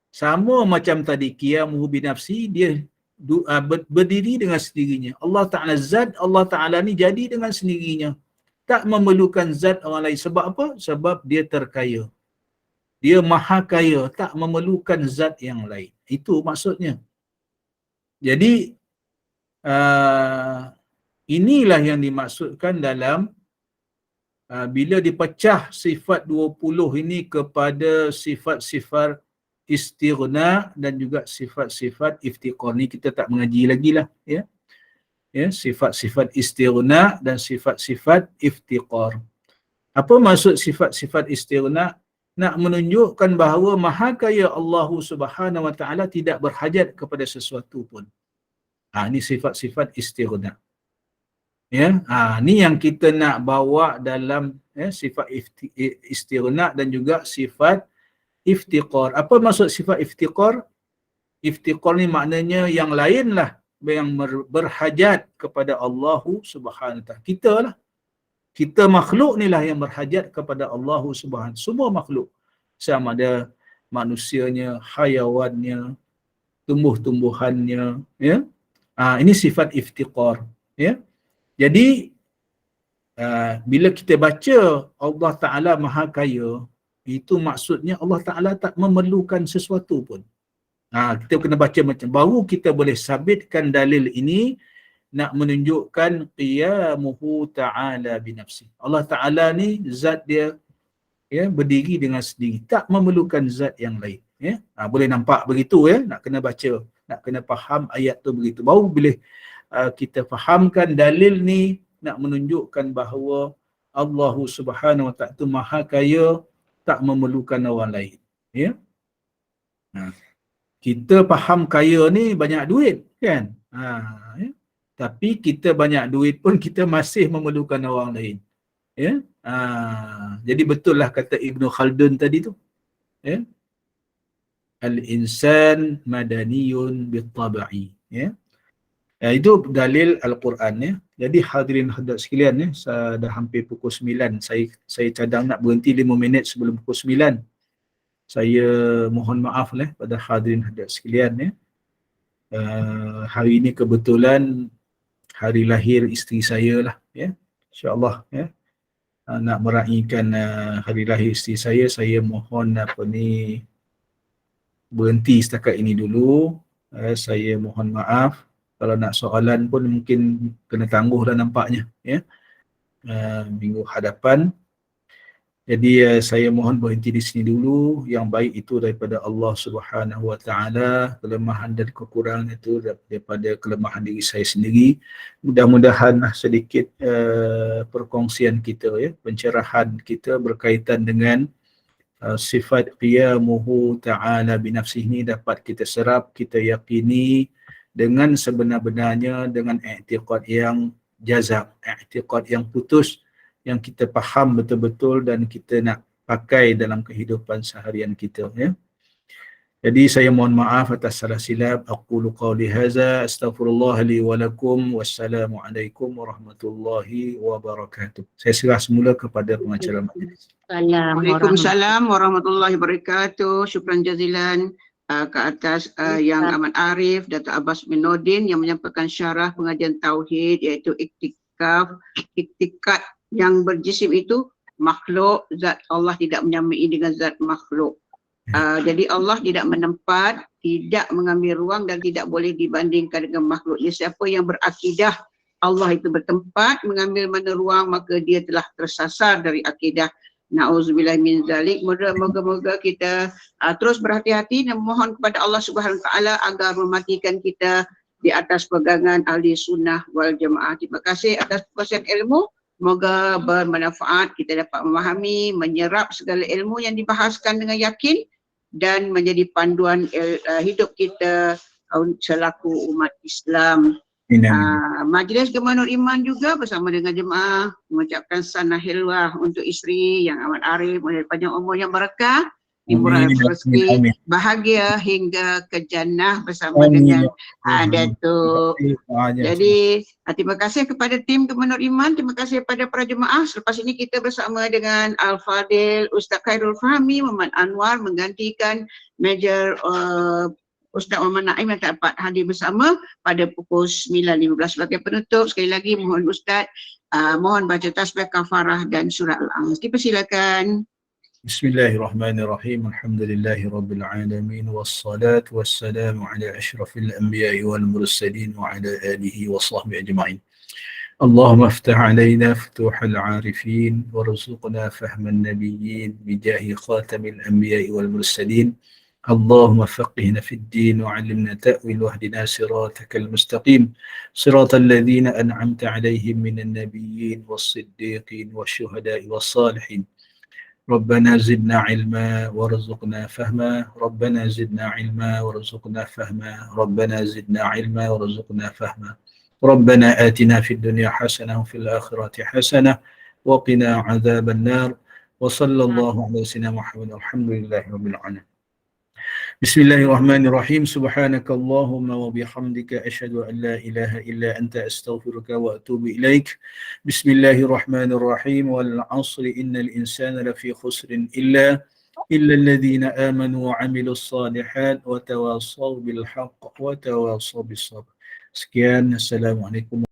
A: Sama macam tadi, qiyamuhu binafsi, dia berdiri dengan sendirinya. Allah Ta'ala zat, Allah Ta'ala ni jadi dengan sendirinya. Tak memerlukan zat orang lain. Sebab apa? Sebab dia terkaya. Dia maha kaya, tak memerlukan zat yang lain. Itu maksudnya. Jadi, inilah yang dimaksudkan dalam bila dipecah sifat 20 ini kepada sifat-sifat istighna dan juga sifat-sifat iftiqar. Ni kita tak mengaji lagi lah. Ya, sifat-sifat istighna dan sifat-sifat iftiqar. Apa maksud sifat-sifat istighna? Nak menunjukkan bahawa maha kaya Allah Subhanahu Wa Taala tidak berhajat kepada sesuatu pun. Ini sifat-sifat istighna. Ya, ni yang kita nak bawa dalam sifat istighna dan juga sifat iftiqar. Apa maksud sifat iftiqar? Iftiqar ni maknanya yang lainlah yang berhajat kepada Allah Subhanahu Wa Taala. Kita lah. Kita makhluk ni lah yang berhajat kepada Allah Subhanahu. Semua makhluk. Sama ada manusianya, hayawannya, tumbuh-tumbuhannya. Ya? Ini sifat iftiqar. Ya? Jadi, bila kita baca Allah Ta'ala maha kaya, itu maksudnya Allah Ta'ala tak memerlukan sesuatu pun. Kita kena baca macam, baru kita boleh sabitkan dalil ini, nak menunjukkan qiyamuhu ta'ala binafsi. Allah Ta'ala ni zat dia berdiri dengan sendiri, tak memerlukan zat yang lain. Boleh nampak begitu, nak kena baca, nak kena faham ayat tu begitu. Baru boleh kita fahamkan dalil ni nak menunjukkan bahawa Allah Subhanahu Wa Ta'ala itu maha kaya, tak memerlukan orang lain. Kita faham kaya ni banyak duit kan? Tapi kita banyak duit pun kita masih memerlukan orang lain. Jadi betul lah kata Ibnu Khaldun tadi tu. Al-insan madaniyun bit-tabi'i. Itu dalil Al-Quran. Jadi hadirin hadirat sekalian, dah hampir pukul 9. Saya cadang nak berhenti 5 minit sebelum pukul 9. Saya mohon maaf pada hadirin hadirat sekalian. Hari ini kebetulan hari lahir isteri saya lah. InsyaAllah nak meraihkan hari lahir isteri saya mohon berhenti setakat ini dulu. Saya mohon maaf. Kalau nak soalan pun mungkin kena tangguhlah nampaknya. Minggu hadapan. Jadi saya mohon berhenti di sini dulu. Yang baik itu daripada Allah Subhanahu Wa Taala, kelemahan dan kekurangan itu daripada kelemahan diri saya sendiri. Mudah-mudahan sedikit perkongsian kita, pencerahan kita berkaitan dengan sifat qiyamuhu ta'ala binafsihi ini dapat kita serap, kita yakini dengan sebenar-benarnya, dengan i'tiqad yang jazam, i'tiqad yang putus, yang kita faham betul-betul dan kita nak pakai dalam kehidupan seharian kita. Jadi saya mohon maaf atas salah silap. Aqulu qawli hadza, astaghfirullah li wa lakum, wassalamualaikum warahmatullahi wabarakatuh. Saya serah semula kepada pengacara majlis.
B: Waalaikumsalam warahmatullahi wabarakatuh. Syukran jazilan ke atas Yang Amat Arif, Dato' Abbas bin Nordin yang menyampaikan syarah pengajian Tauhid, iaitu iktikad yang berjisim itu makhluk, zat Allah tidak menyamai dengan zat makhluk. Jadi Allah tidak menempat, tidak mengambil ruang dan tidak boleh dibandingkan dengan makhluk. Siapa yang berakidah Allah itu bertempat mengambil mana ruang, maka dia telah tersasar dari akidah Na'udzubillah min zalik. Moga-moga kita terus berhati-hati dan mohon kepada Allah Subhanahu Wa Taala agar mematikan kita di atas pegangan ahli sunnah wal jamaah. Terima kasih atas perkongsian ilmu. Moga bermanfaat, kita dapat memahami, menyerap segala ilmu yang dibahaskan dengan yakin dan menjadi panduan hidup kita selaku umat Islam. Majlis Gemah Nur Iman juga bersama dengan jemaah mengucapkan sana hilwah untuk isteri yang amat arif, panjang umur yang berkah, hiburan rezeki, bahagia hingga ke jannah bersama dengan Datuk. Jadi terima kasih kepada tim Gemah Nur Iman, terima kasih kepada para jemaah. Selepas ini kita bersama dengan Al-Fadil Ustaz Khairul Fahmi Muhammad Anwar menggantikan Major Ustaz Muhammad Naim yang dapat hadir bersama pada pukul 9.15. Sebagai penutup, sekali lagi mohon Ustaz mohon baca tasbih kafarah dan surah Al-A'raf. Dipersilakan.
A: Bismillahirrahmanirrahim. Alhamdulillahi rabbil alamin wassalatu wassalamu ala asyrafil anbiya'i wal mursalin wa ala alihi wa sahbihi ajma'in. Allahumma aftah alaina futuhal arifin warzuqna fahman nabiyyin bijahi khatamil anbiya'i wal mursalin. اللهم فقهنا في الدين وعلمنا تأويل واهدنا صراطك المستقيم صراط الذين أنعمت عليهم من النبيين والصديقين والشهداء والصالحين ربنا زدنا علما وارزقنا فهما ربنا زدنا علما وارزقنا فهما ربنا زدنا علما وارزقنا فهما ربنا آتنا في الدنيا حسنة وفي الآخرة حسنة وقنا عذاب النار وصلى الله على سيدنا محمد والحمد لله رب العالمين. Bismillahirrahmanirrahim. Subhanaka Allahumma wa bihamdika asyhadu an la ilaha illa anta astaghfiruka wa atubu ilaik. Bismillahirrahmanirrahim. Wal 'asri innal insana lafi khusrin illa alladhina amanu wa 'amilus salihat wa tawassaw bil haqq wa tawassaw bis sabr. Sekian, assalamualaikum.